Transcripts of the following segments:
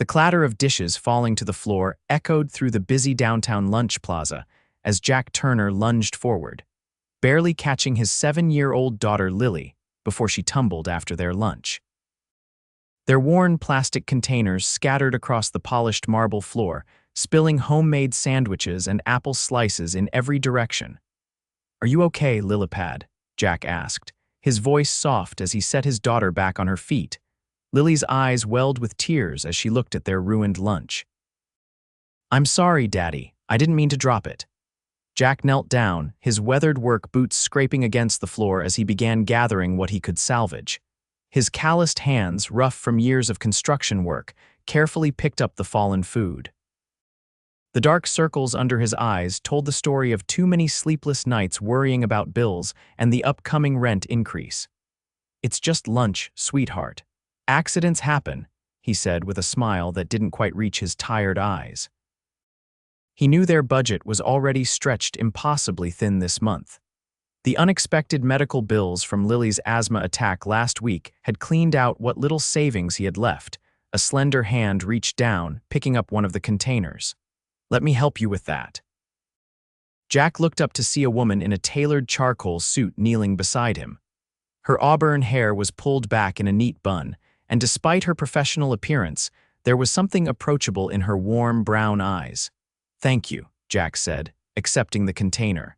The clatter of dishes falling to the floor echoed through the busy downtown lunch plaza as Jack Turner lunged forward, barely catching his 7-year-old daughter Lily before she tumbled after their lunch. Their worn plastic containers scattered across the polished marble floor, spilling homemade sandwiches and apple slices in every direction. "Are you okay, Lilipad?" Jack asked, his voice soft as he set his daughter back on her feet. Lily's eyes welled with tears as she looked at their ruined lunch. "I'm sorry, Daddy. I didn't mean to drop it." Jack knelt down, his weathered work boots scraping against the floor as he began gathering what he could salvage. His calloused hands, rough from years of construction work, carefully picked up the fallen food. The dark circles under his eyes told the story of too many sleepless nights worrying about bills and the upcoming rent increase. "It's just lunch, sweetheart. Accidents happen," he said with a smile that didn't quite reach his tired eyes. He knew their budget was already stretched impossibly thin this month. The unexpected medical bills from Lily's asthma attack last week had cleaned out what little savings he had left. A slender hand reached down, picking up one of the containers. "Let me help you with that." Jack looked up to see a woman in a tailored charcoal suit kneeling beside him. Her auburn hair was pulled back in a neat bun, and despite her professional appearance, there was something approachable in her warm brown eyes. "Thank you," Jack said, accepting the container.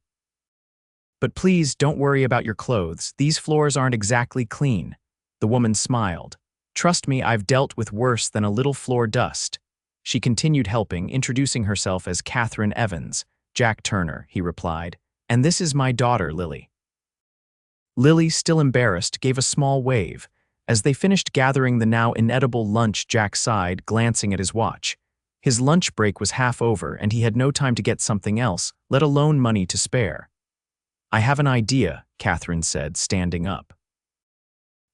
"But please don't worry about your clothes. These floors aren't exactly clean." The woman smiled. "Trust me, I've dealt with worse than a little floor dust." She continued helping, introducing herself as Kathryn Evans. "Jack Turner," he replied. "And this is my daughter, Lily." Lily, still embarrassed, gave a small wave. As they finished gathering the now inedible lunch, Jack sighed, glancing at his watch. His lunch break was half over, and he had no time to get something else, let alone money to spare. "I have an idea," Kathryn said, standing up.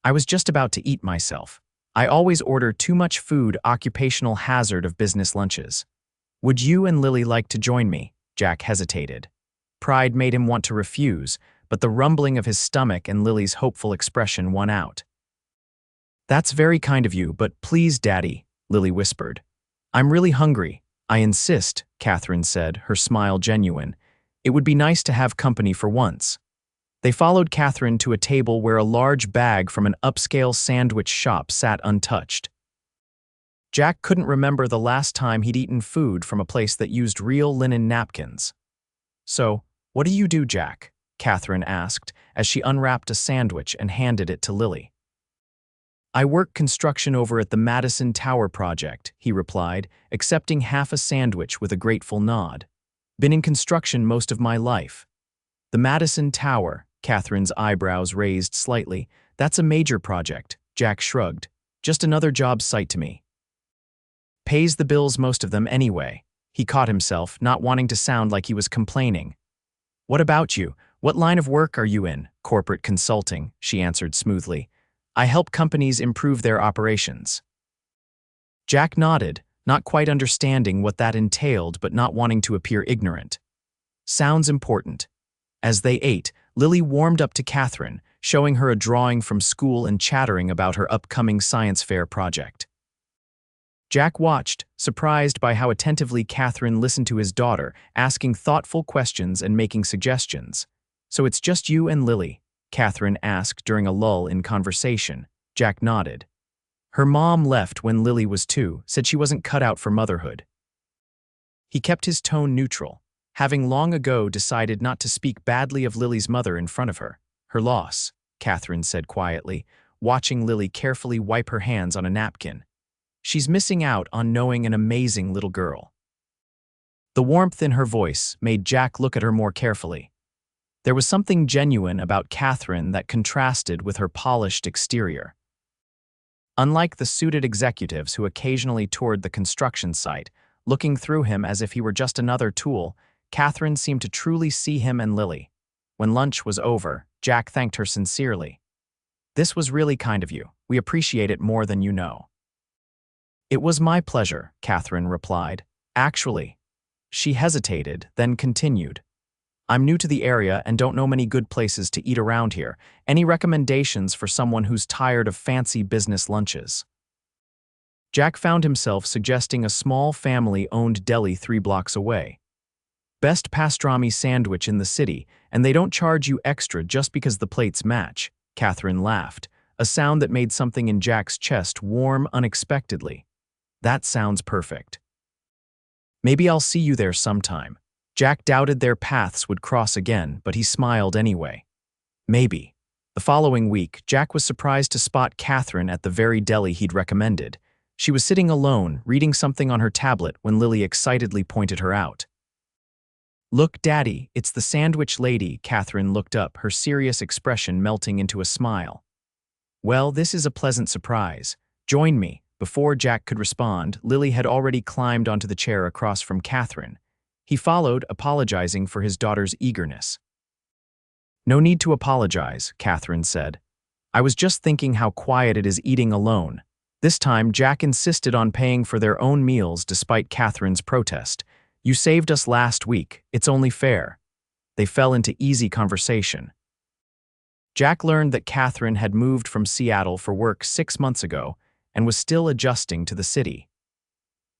"I was just about to eat myself. I always order too much food, occupational hazard of business lunches. Would you and Lily like to join me?" Jack hesitated. Pride made him want to refuse, but the rumbling of his stomach and Lily's hopeful expression won out. "That's very kind of you, but please, Daddy," Lily whispered. "I'm really hungry." "I insist," Kathryn said, her smile genuine. "It would be nice to have company for once." They followed Kathryn to a table where a large bag from an upscale sandwich shop sat untouched. Jack couldn't remember the last time he'd eaten food from a place that used real linen napkins. "So, what do you do, Jack?" Kathryn asked as she unwrapped a sandwich and handed it to Lily. "I work construction over at the Madison Tower project," he replied, accepting half a sandwich with a grateful nod. "Been in construction most of my life." "The Madison Tower," Kathryn's eyebrows raised slightly. "That's a major project," Jack shrugged. "Just another job site to me." "Pays the bills, most of them anyway." He caught himself, not wanting to sound like he was complaining. "What about you? What line of work are you in?" "Corporate consulting," she answered smoothly. "I help companies improve their operations." Jack nodded, not quite understanding what that entailed but not wanting to appear ignorant. "Sounds important." As they ate, Lily warmed up to Kathryn, showing her a drawing from school and chattering about her upcoming science fair project. Jack watched, surprised by how attentively Kathryn listened to his daughter, asking thoughtful questions and making suggestions. "So it's just you and Lily?" Kathryn asked during a lull in conversation. Jack nodded. "Her mom left when Lily was 2, said she wasn't cut out for motherhood." He kept his tone neutral, having long ago decided not to speak badly of Lily's mother in front of her. "Her loss," Kathryn said quietly, watching Lily carefully wipe her hands on a napkin. "She's missing out on knowing an amazing little girl." The warmth in her voice made Jack look at her more carefully. There was something genuine about Kathryn that contrasted with her polished exterior. Unlike the suited executives who occasionally toured the construction site, looking through him as if he were just another tool, Kathryn seemed to truly see him and Lily. When lunch was over, Jack thanked her sincerely. "This was really kind of you. We appreciate it more than you know." "It was my pleasure," Kathryn replied. "Actually." She hesitated, then continued. "I'm new to the area and don't know many good places to eat around here. Any recommendations for someone who's tired of fancy business lunches?" Jack found himself suggesting a small family-owned deli 3 blocks away. Best pastrami sandwich in the city, and they don't charge you extra just because the plates match, Kathryn laughed, a sound that made something in Jack's chest warm unexpectedly. That sounds perfect. Maybe I'll see you there sometime. Jack doubted their paths would cross again, but he smiled anyway. Maybe. The following week, Jack was surprised to spot Kathryn at the very deli he'd recommended. She was sitting alone, reading something on her tablet when Lily excitedly pointed her out. "Look, Daddy, it's the sandwich lady." Kathryn looked up, her serious expression melting into a smile. "Well, this is a pleasant surprise. Join me." Before Jack could respond, Lily had already climbed onto the chair across from Kathryn. He followed, apologizing for his daughter's eagerness. "No need to apologize," Kathryn said. "I was just thinking how quiet it is eating alone." This time, Jack insisted on paying for their own meals despite Kathryn's protest. "You saved us last week. It's only fair." They fell into easy conversation. Jack learned that Kathryn had moved from Seattle for work 6 months ago and was still adjusting to the city.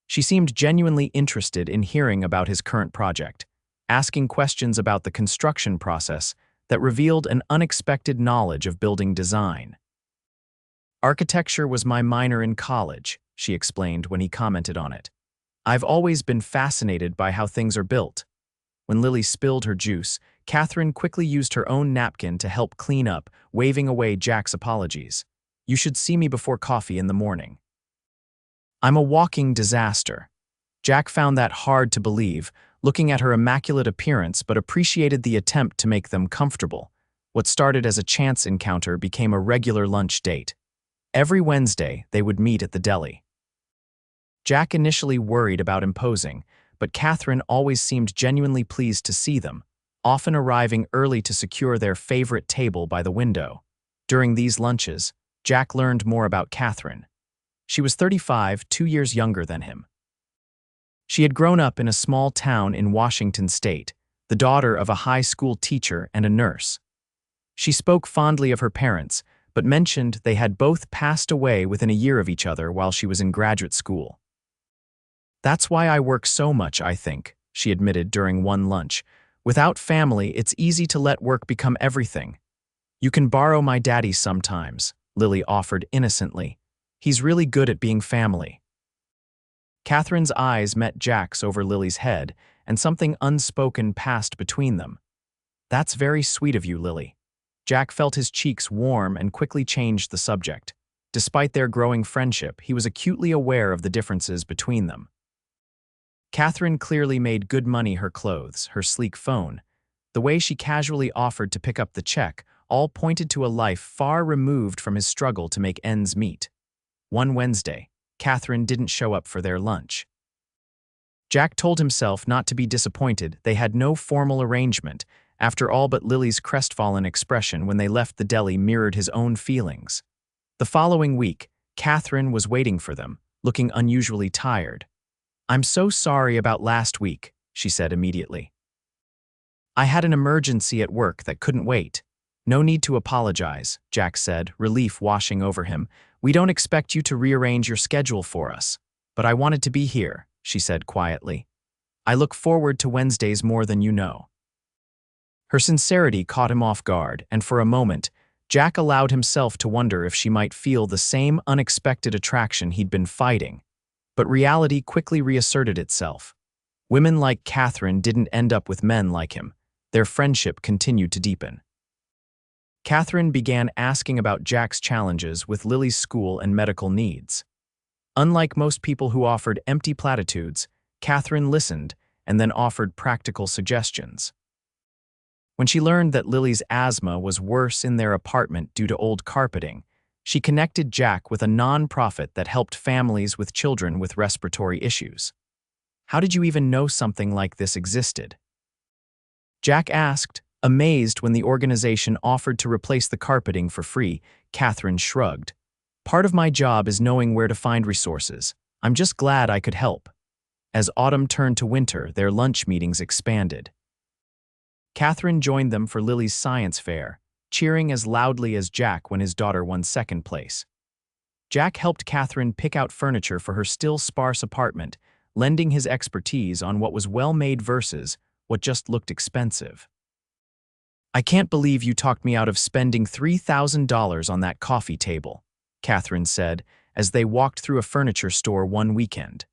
She seemed genuinely interested in hearing about his current project, asking questions about the construction process that revealed an unexpected knowledge of building design. "Architecture was my minor in college," she explained when he commented on it. "I've always been fascinated by how things are built." When Lily spilled her juice, Kathryn quickly used her own napkin to help clean up, waving away Jack's apologies. "You should see me before coffee in the morning." "I'm a walking disaster." Jack found that hard to believe, looking at her immaculate appearance, but appreciated the attempt to make them comfortable. What started as a chance encounter became a regular lunch date. Every Wednesday, they would meet at the deli. Jack initially worried about imposing, but Kathryn always seemed genuinely pleased to see them, often arriving early to secure their favorite table by the window. During these lunches, Jack learned more about Kathryn. She was 35, 2 years younger than him. She had grown up in a small town in Washington state, the daughter of a high school teacher and a nurse. She spoke fondly of her parents, but mentioned they had both passed away within a year of each other while she was in graduate school. "That's why I work so much, I think," she admitted during one lunch. "Without family, it's easy to let work become everything." "You can borrow my daddy sometimes," Lily offered innocently. "He's really good at being family." Kathryn's eyes met Jack's over Lily's head, and something unspoken passed between them. "That's very sweet of you, Lily." Jack felt his cheeks warm and quickly changed the subject. Despite their growing friendship, he was acutely aware of the differences between them. Kathryn clearly made good money, her clothes, her sleek phone. The way she casually offered to pick up the check all pointed to a life far removed from his struggle to make ends meet. One Wednesday, Kathryn didn't show up for their lunch. Jack told himself not to be disappointed. They had no formal arrangement. After all, but Lily's crestfallen expression when they left the deli mirrored his own feelings. The following week, Kathryn was waiting for them, looking unusually tired. "I'm so sorry about last week," she said immediately. "I had an emergency at work that couldn't wait." "No need to apologize," Jack said, relief washing over him. "We don't expect you to rearrange your schedule for us. But I wanted to be here," she said quietly. "I look forward to Wednesdays more than you know." Her sincerity caught him off guard, and for a moment, Jack allowed himself to wonder if she might feel the same unexpected attraction he'd been fighting. But reality quickly reasserted itself. Women like Kathryn didn't end up with men like him. Their friendship continued to deepen. Kathryn began asking about Jack's challenges with Lily's school and medical needs. Unlike most people who offered empty platitudes, Kathryn listened and then offered practical suggestions. When she learned that Lily's asthma was worse in their apartment due to old carpeting, she connected Jack with a nonprofit that helped families with children with respiratory issues. "How did you even know something like this existed?" Jack asked, amazed when the organization offered to replace the carpeting for free. Kathryn shrugged. "Part of my job is knowing where to find resources. I'm just glad I could help." As autumn turned to winter, their lunch meetings expanded. Kathryn joined them for Lily's science fair, cheering as loudly as Jack when his daughter won second place. Jack helped Kathryn pick out furniture for her still sparse apartment, lending his expertise on what was well-made versus what just looked expensive. "I can't believe you talked me out of spending $3,000 on that coffee table," Kathryn said as they walked through a furniture store one weekend.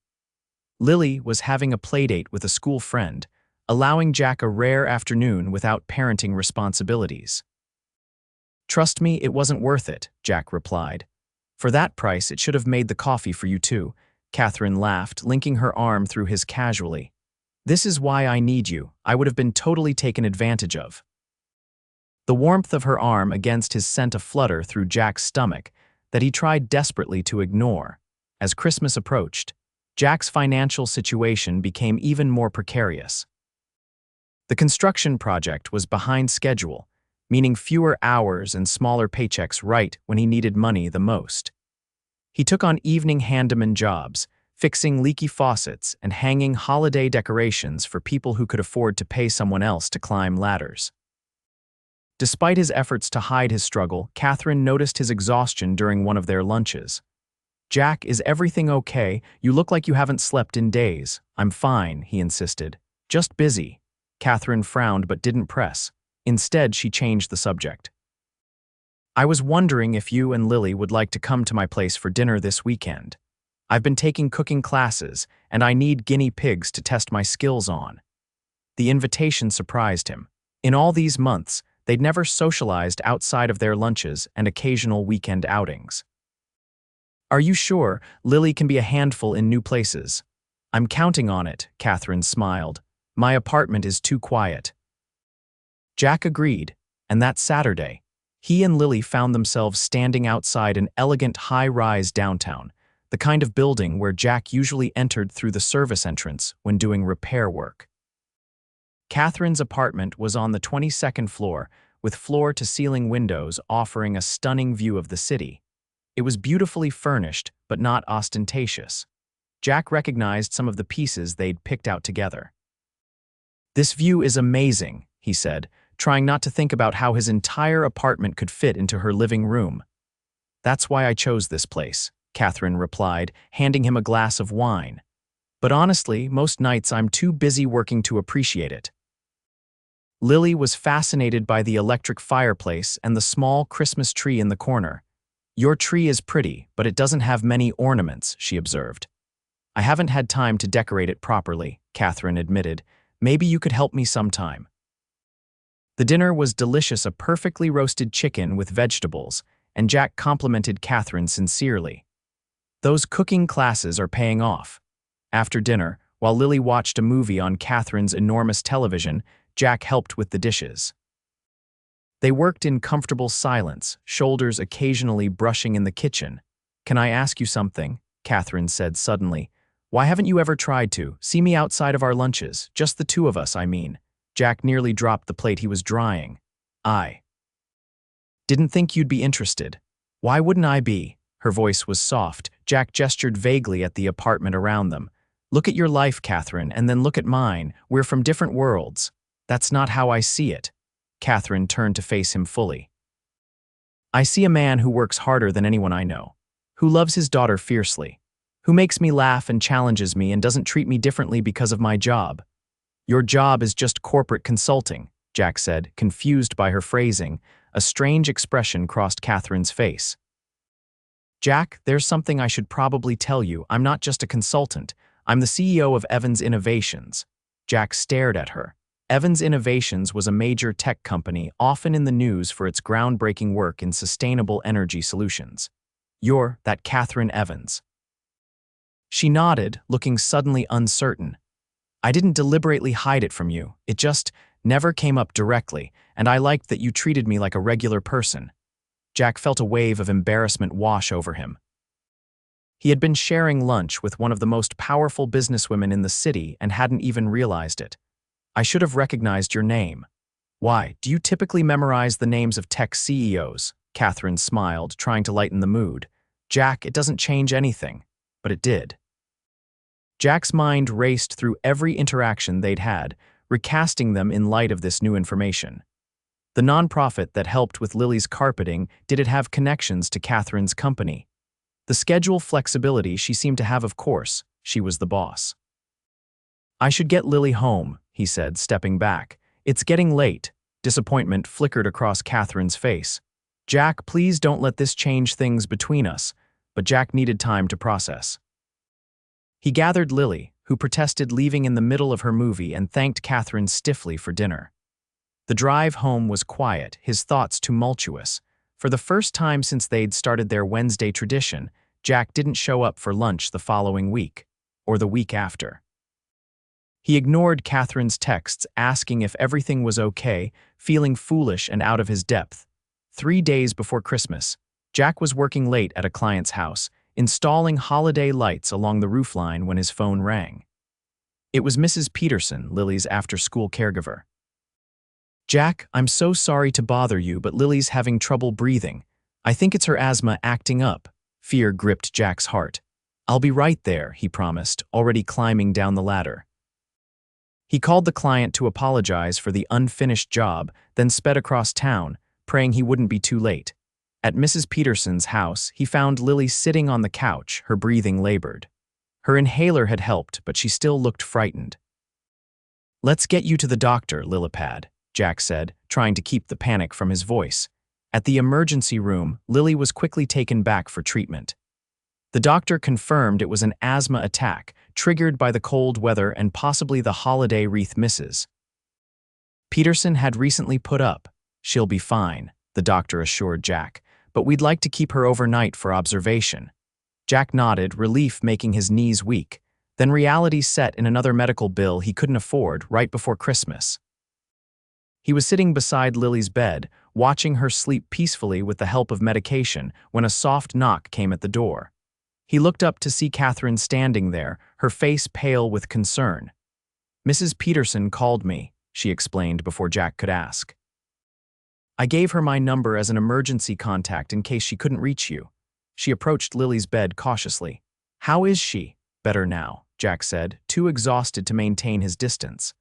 Lily was having a playdate with a school friend, allowing Jack a rare afternoon without parenting responsibilities. "Trust me, it wasn't worth it," Jack replied. "For that price, it should have made the coffee for you too," Kathryn laughed, linking her arm through his casually. "This is why I need you. I would have been totally taken advantage of." The warmth of her arm against his sent a flutter through Jack's stomach that he tried desperately to ignore. As Christmas approached, Jack's financial situation became even more precarious. The construction project was behind schedule, meaning fewer hours and smaller paychecks right when he needed money the most. He took on evening handyman jobs, fixing leaky faucets and hanging holiday decorations for people who could afford to pay someone else to climb ladders. Despite his efforts to hide his struggle, Kathryn noticed his exhaustion during one of their lunches. "Jack, is everything okay? You look like you haven't slept in days." "I'm fine," he insisted. "Just busy." Kathryn frowned but didn't press. Instead, she changed the subject. "I was wondering if you and Lily would like to come to my place for dinner this weekend. I've been taking cooking classes, and I need guinea pigs to test my skills on." The invitation surprised him. In all these months, they'd never socialized outside of their lunches and occasional weekend outings. "Are you sure? Lily can be a handful in new places." "I'm counting on it," Kathryn smiled. "My apartment is too quiet." Jack agreed, and that Saturday, he and Lily found themselves standing outside an elegant high-rise downtown, the kind of building where Jack usually entered through the service entrance when doing repair work. Kathryn's apartment was on the 22nd floor, with floor-to-ceiling windows offering a stunning view of the city. It was beautifully furnished, but not ostentatious. Jack recognized some of the pieces they'd picked out together. "This view is amazing," he said, trying not to think about how his entire apartment could fit into her living room. "That's why I chose this place," Kathryn replied, handing him a glass of wine. "But honestly, most nights I'm too busy working to appreciate it." Lily was fascinated by the electric fireplace and the small Christmas tree in the corner. "Your tree is pretty, but it doesn't have many ornaments," she observed. "I haven't had time to decorate it properly," Kathryn admitted. "Maybe you could help me sometime." The dinner was delicious, a perfectly roasted chicken with vegetables, and Jack complimented Kathryn sincerely. "Those cooking classes are paying off." After dinner, while Lily watched a movie on Kathryn's enormous television, Jack helped with the dishes. They worked in comfortable silence, shoulders occasionally brushing in the kitchen. "Can I ask you something?" Kathryn said suddenly. "Why haven't you ever tried to see me outside of our lunches? Just the two of us, I mean." Jack nearly dropped the plate he was drying. "I didn't think you'd be interested." "Why wouldn't I be?" Her voice was soft. Jack gestured vaguely at the apartment around them. "Look at your life, Kathryn, and then look at mine. We're from different worlds." "That's not how I see it." Kathryn turned to face him fully. "I see a man who works harder than anyone I know, who loves his daughter fiercely, who makes me laugh and challenges me and doesn't treat me differently because of my job." "Your job is just corporate consulting," Jack said, confused by her phrasing. A strange expression crossed Kathryn's face. "Jack, there's something I should probably tell you. I'm not just a consultant. I'm the CEO of Evans Innovations." Jack stared at her. Evans Innovations was a major tech company, often in the news for its groundbreaking work in sustainable energy solutions. "You're that Kathryn Evans." She nodded, looking suddenly uncertain. "I didn't deliberately hide it from you. It just never came up directly, and I liked that you treated me like a regular person." Jack felt a wave of embarrassment wash over him. He had been sharing lunch with one of the most powerful businesswomen in the city and hadn't even realized it. "I should have recognized your name." "Why, do you typically memorize the names of tech CEOs?" Kathryn smiled, trying to lighten the mood. "Jack, it doesn't change anything." But it did. Jack's mind raced through every interaction they'd had, recasting them in light of this new information. The nonprofit that helped with Lily's carpeting, did it have connections to Kathryn's company? The schedule flexibility she seemed to have, of course. She was the boss. "I should get Lily home," he said, stepping back. "It's getting late." Disappointment flickered across Kathryn's face. "Jack, please don't let this change things between us." But Jack needed time to process. He gathered Lily, who protested leaving in the middle of her movie, and thanked Kathryn stiffly for dinner. The drive home was quiet, his thoughts tumultuous. For the first time since they'd started their Wednesday tradition, Jack didn't show up for lunch the following week, or the week after. He ignored Kathryn's texts asking if everything was okay, feeling foolish and out of his depth. 3 days before Christmas, Jack was working late at a client's house, installing holiday lights along the roofline when his phone rang. It was Mrs. Peterson, Lily's after-school caregiver. "Jack, I'm so sorry to bother you, but Lily's having trouble breathing. I think it's her asthma acting up." Fear gripped Jack's heart. "I'll be right there," he promised, already climbing down the ladder. He called the client to apologize for the unfinished job, then sped across town, praying he wouldn't be too late. At Mrs. Peterson's house, he found Lily sitting on the couch, her breathing labored. Her inhaler had helped, but she still looked frightened. "Let's get you to the doctor, Lilipad," Jack said, trying to keep the panic from his voice. At the emergency room, Lily was quickly taken back for treatment. The doctor confirmed it was an asthma attack, triggered by the cold weather and possibly the holiday wreath misses. Peterson had recently put up. "She'll be fine," the doctor assured Jack, "but we'd like to keep her overnight for observation." Jack nodded, relief making his knees weak. Then reality set in another medical bill he couldn't afford right before Christmas. He was sitting beside Lily's bed, watching her sleep peacefully with the help of medication, when a soft knock came at the door. He looked up to see Kathryn standing there, her face pale with concern. "Mrs. Peterson called me," she explained before Jack could ask. "I gave her my number as an emergency contact in case she couldn't reach you." She approached Lily's bed cautiously. "How is she?" "Better now," Jack said, too exhausted to maintain his distance.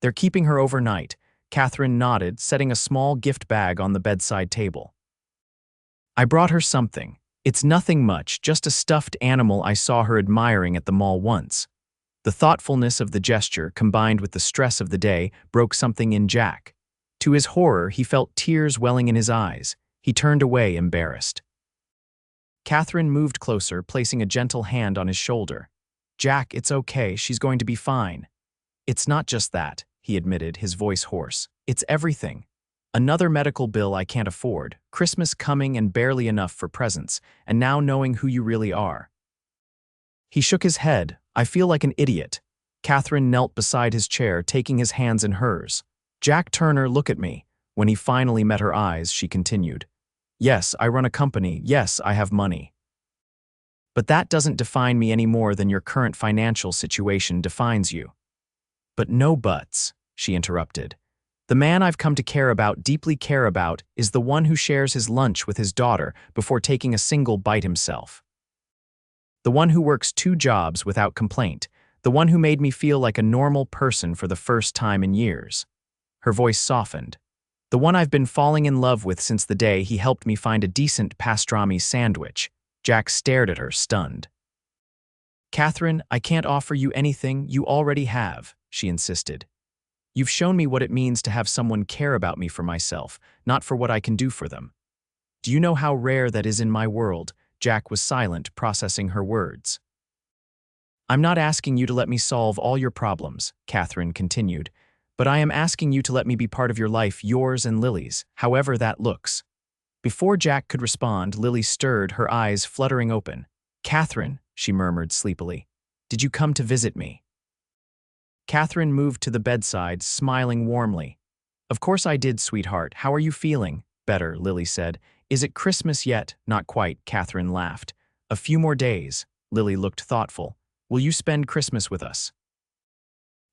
"They're keeping her overnight." Kathryn nodded, setting a small gift bag on the bedside table. "I brought her something. It's nothing much, just a stuffed animal I saw her admiring at the mall once." The thoughtfulness of the gesture, combined with the stress of the day, broke something in Jack. To his horror, he felt tears welling in his eyes. He turned away, embarrassed. Kathryn moved closer, placing a gentle hand on his shoulder. "Jack, it's okay, she's going to be fine." "It's not just that," he admitted, his voice hoarse. "It's everything. Another medical bill I can't afford, Christmas coming and barely enough for presents, and now knowing who you really are." He shook his head. "I feel like an idiot." Kathryn knelt beside his chair, taking his hands in hers. "Jack Turner, look at me." When he finally met her eyes, she continued. "Yes, I run a company. Yes, I have money. But that doesn't define me any more than your current financial situation defines you." "But no buts," she interrupted. "The man I've come to care about, deeply care about, is the one who shares his lunch with his daughter before taking a single bite himself. The one who works 2 jobs without complaint. The one who made me feel like a normal person for the first time in years." Her voice softened. "The one I've been falling in love with since the day he helped me find a decent pastrami sandwich." Jack stared at her, stunned. "Kathryn, I can't offer you anything you already have," she insisted. "You've shown me what it means to have someone care about me for myself, not for what I can do for them. Do you know how rare that is in my world?" Jack was silent, processing her words. "I'm not asking you to let me solve all your problems," Kathryn continued, "but I am asking you to let me be part of your life, yours and Lily's, however that looks." Before Jack could respond, Lily stirred, her eyes fluttering open. "Kathryn," she murmured sleepily, "did you come to visit me?" Kathryn moved to the bedside, smiling warmly. "Of course I did, sweetheart. How are you feeling?" "Better," Lily said. "Is it Christmas yet?" "Not quite," Kathryn laughed. "A few more days." Lily looked thoughtful. "Will you spend Christmas with us?"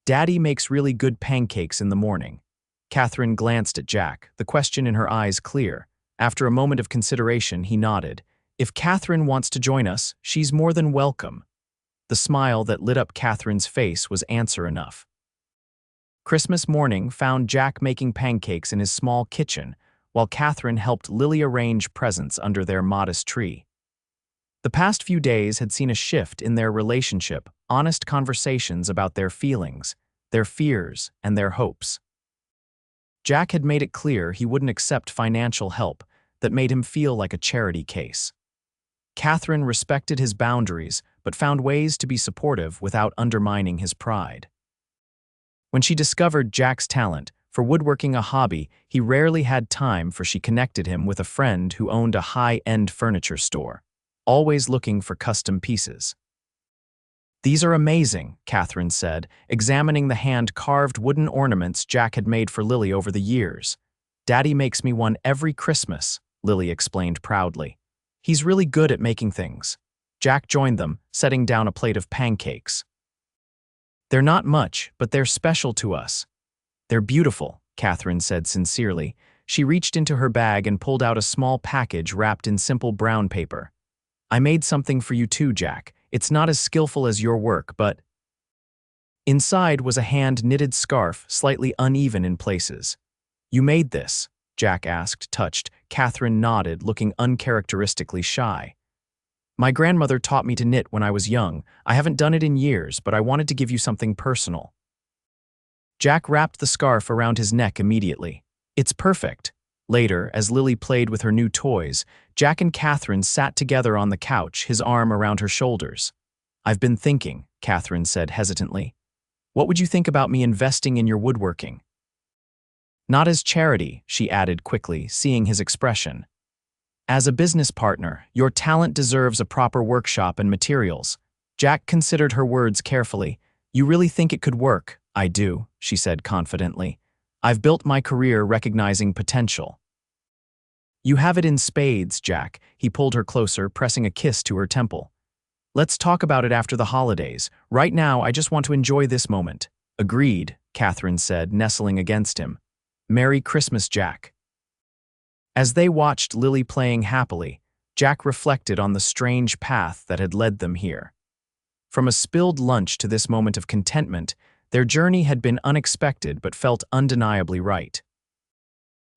"Daddy makes really good pancakes in the morning." Kathryn glanced at Jack, the question in her eyes clear. After a moment of consideration, he nodded. "If Kathryn wants to join us, she's more than welcome." The smile that lit up Kathryn's face was answer enough. Christmas morning found Jack making pancakes in his small kitchen, while Kathryn helped Lily arrange presents under their modest tree. The past few days had seen a shift in their relationship, honest conversations about their feelings, their fears, and their hopes. Jack had made it clear he wouldn't accept financial help that made him feel like a charity case. Kathryn respected his boundaries but found ways to be supportive without undermining his pride. When she discovered Jack's talent for woodworking a hobby he rarely had time for, she connected him with a friend who owned a high-end furniture store, always looking for custom pieces. "These are amazing," Kathryn said, examining the hand-carved wooden ornaments Jack had made for Lily over the years. "Daddy makes me one every Christmas," Lily explained proudly. "He's really good at making things." Jack joined them, setting down a plate of pancakes. "They're not much, but they're special to us." "They're beautiful," Kathryn said sincerely. She reached into her bag and pulled out a small package wrapped in simple brown paper. "I made something for you too, Jack. It's not as skillful as your work, but—" Inside was a hand-knitted scarf, slightly uneven in places. "You made this?" Jack asked, touched. Kathryn nodded, looking uncharacteristically shy. "My grandmother taught me to knit when I was young. I haven't done it in years, but I wanted to give you something personal." Jack wrapped the scarf around his neck immediately. "It's perfect." Later, as Lily played with her new toys, Jack and Kathryn sat together on the couch, his arm around her shoulders. "I've been thinking," Kathryn said hesitantly. "What would you think about me investing in your woodworking?" "Not as charity," she added quickly, seeing his expression. "As a business partner, your talent deserves a proper workshop and materials." Jack considered her words carefully. "You really think it could work?" "I do," she said confidently. "I've built my career recognizing potential." "You have it in spades, Jack." He pulled her closer, pressing a kiss to her temple. "Let's talk about it after the holidays. Right now, I just want to enjoy this moment." "Agreed," Kathryn said, nestling against him. "Merry Christmas, Jack." As they watched Lily playing happily, Jack reflected on the strange path that had led them here. From a spilled lunch to this moment of contentment, their journey had been unexpected but felt undeniably right.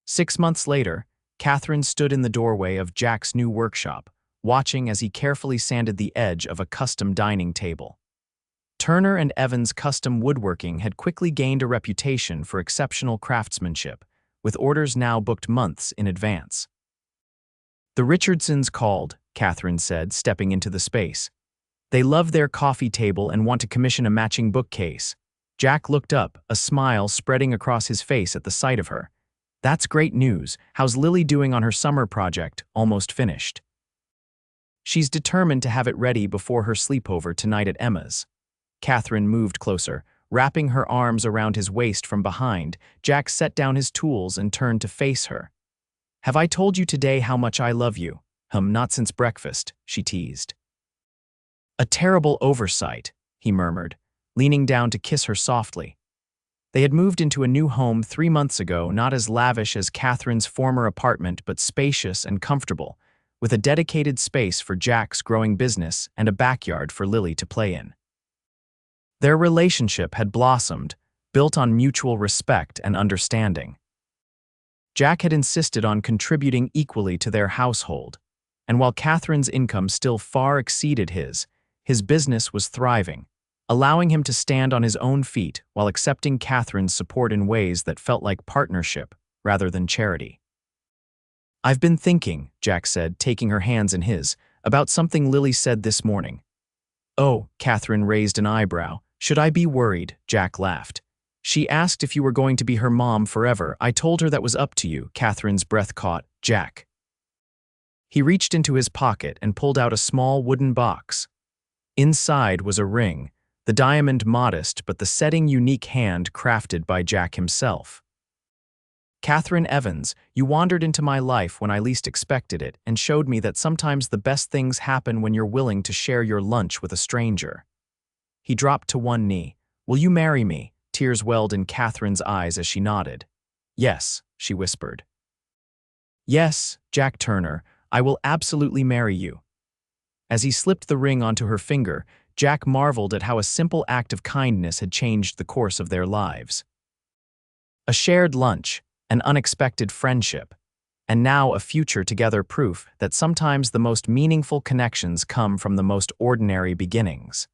6 months later, Kathryn stood in the doorway of Jack's new workshop, watching as he carefully sanded the edge of a custom dining table. Turner and Evans' custom woodworking had quickly gained a reputation for exceptional craftsmanship, with orders now booked months in advance. "The Richardsons called," Kathryn said, stepping into the space. "They love their coffee table and want to commission a matching bookcase." Jack looked up, a smile spreading across his face at the sight of her. "That's great news. How's Lily doing on her summer project, almost finished?" "She's determined to have it ready before her sleepover tonight at Emma's." Kathryn moved closer. Wrapping her arms around his waist from behind, Jack set down his tools and turned to face her. "Have I told you today how much I love you?" Not since breakfast," she teased. "A terrible oversight," he murmured, leaning down to kiss her softly. They had moved into a new home 3 months ago, not as lavish as Kathryn's former apartment, but spacious and comfortable, with a dedicated space for Jack's growing business and a backyard for Lily to play in. Their relationship had blossomed, built on mutual respect and understanding. Jack had insisted on contributing equally to their household, and while Kathryn's income still far exceeded his business was thriving, allowing him to stand on his own feet while accepting Kathryn's support in ways that felt like partnership rather than charity. "I've been thinking," Jack said, taking her hands in his, "about something Lily said this morning." "Oh," Kathryn raised an eyebrow. "Should I be worried?" Jack laughed. "She asked if you were going to be her mom forever. I told her that was up to you." Kathryn's breath caught. "Jack." He reached into his pocket and pulled out a small wooden box. Inside was a ring, the diamond modest but the setting unique hand crafted by Jack himself. "Kathryn Evans, you wandered into my life when I least expected it and showed me that sometimes the best things happen when you're willing to share your lunch with a stranger." He dropped to one knee. "Will you marry me?" Tears welled in Kathryn's eyes as she nodded. "Yes," she whispered. "Yes, Jack Turner, I will absolutely marry you." As he slipped the ring onto her finger, Jack marveled at how a simple act of kindness had changed the course of their lives. A shared lunch, an unexpected friendship, and now a future together, proof that sometimes the most meaningful connections come from the most ordinary beginnings.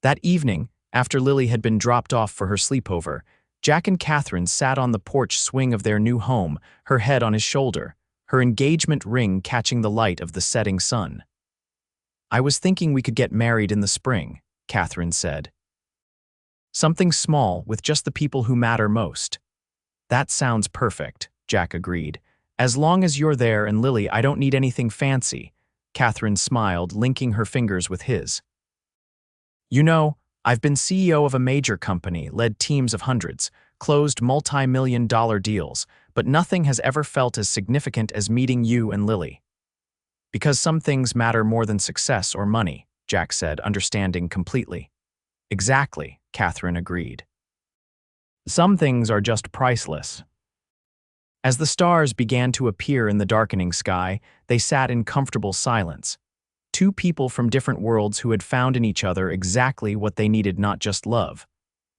That evening, after Lily had been dropped off for her sleepover, Jack and Kathryn sat on the porch swing of their new home, her head on his shoulder, her engagement ring catching the light of the setting sun. "I was thinking we could get married in the spring," Kathryn said. "Something small with just the people who matter most." "That sounds perfect," Jack agreed. "As long as you're there and Lily, I don't need anything fancy." Kathryn smiled, linking her fingers with his. "You know, I've been CEO of a major company, led teams of hundreds, closed multi-million-dollar deals, but nothing has ever felt as significant as meeting you and Lily." "Because some things matter more than success or money," Jack said, understanding completely. "Exactly," Kathryn agreed. "Some things are just priceless." As the stars began to appear in the darkening sky, they sat in comfortable silence. Two people from different worlds who had found in each other exactly what they needed, not just love,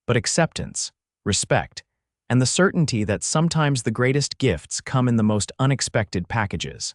but acceptance, respect, and the certainty that sometimes the greatest gifts come in the most unexpected packages.